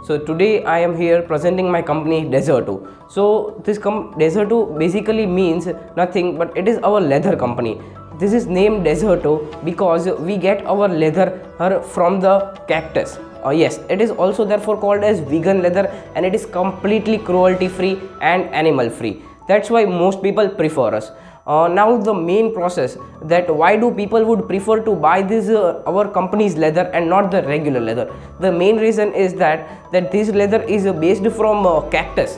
So today I am here presenting my company Deserto. So this Deserto basically means nothing, but it is our leather company. This is named Deserto because we get our leather from the cactus. Yes, it is also therefore called as vegan leather, and it is completely cruelty free and animal free. That's why most people prefer us. Now the main process, that why do people would prefer to buy this our company's leather and not the regular leather. The main reason is that this leather is based from cactus,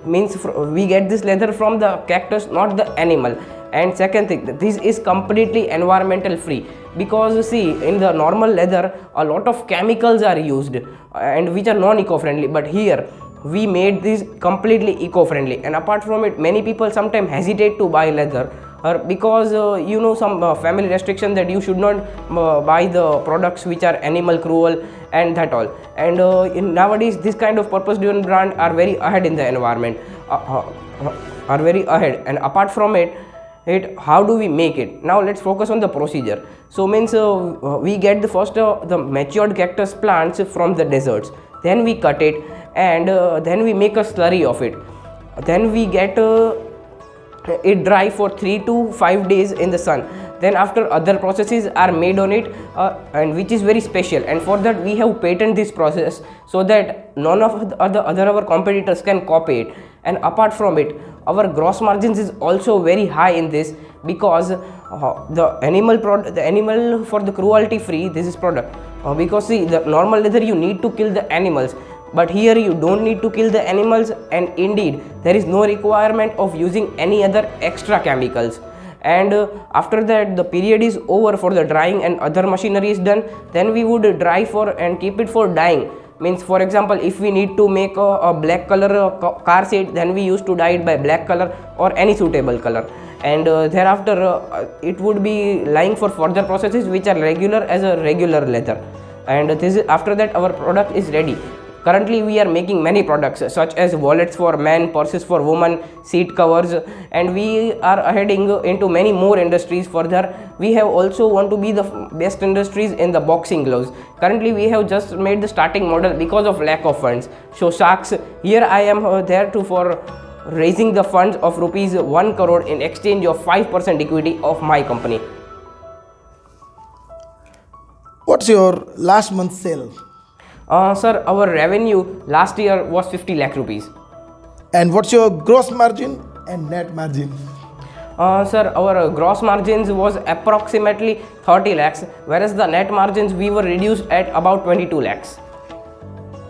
means we get this leather from the cactus, not the animal. And second thing, this is completely environmental free, because see, in the normal leather a lot of chemicals are used and which are non eco-friendly, but here we made this completely eco-friendly. And apart from it, many people sometimes hesitate to buy leather because some family restriction that you should not buy the products which are animal cruel and that all. And nowadays this kind of purpose driven brand are very ahead in the environment, are very ahead. And apart from it, how do we make it? Now let's focus on the procedure. So means we get the matured cactus plants from the deserts, then we cut it, and then we make a slurry of it. Then we get it dry for 3 to 5 days in the sun. Then after, other processes are made on it, and which is very special, and for that we have patented this process so that none of the other our competitors can copy it. And apart from it, our gross margins is also very high in this, because the animal for the cruelty free this is product, because see, the normal leather you need to kill the animals, but here you don't need to kill the animals, and indeed there is no requirement of using any other extra chemicals. And after that the period is over for the drying and other machinery is done, then we would dry for and keep it for dyeing. Means, for example, if we need to make a black color car seat, then we used to dye it by black color or any suitable color. And thereafter it would be lying for further processes which are regular as a regular leather. And this is, after that our product is ready. Currently we are making many products such as wallets for men, purses for women, seat covers, and we are heading into many more industries further. We have also want to be the best industries in the boxing gloves. Currently we have just made the starting model because of lack of funds. So sharks, here I am there for raising the funds of rupees 1 crore in exchange of 5% equity of my company. What's your last month's sale? Sir, our revenue last year was 50 lakh rupees. And what's your gross margin and net margin? Sir, our gross margins was approximately 30 lakhs, whereas the net margins we were reduced at about 22 lakhs.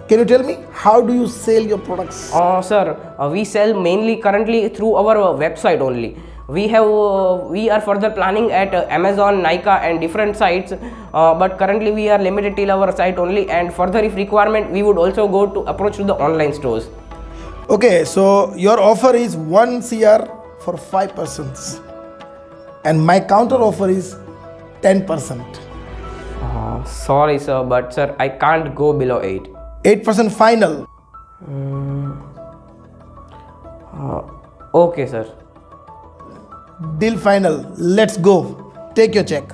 Can you tell me, how do you sell your products? Sir, we sell mainly currently through our website only. We are further planning at Amazon, Nykaa and different sites, but currently we are limited till our site only, and further if requirement we would also go to approach to the online stores. Okay, so your offer is 1 CR for 5 persons, and my counter offer is 10%. Sorry sir, but sir, I can't go below 8. 8% final. Okay sir. Deal final. Let's go. Take your check.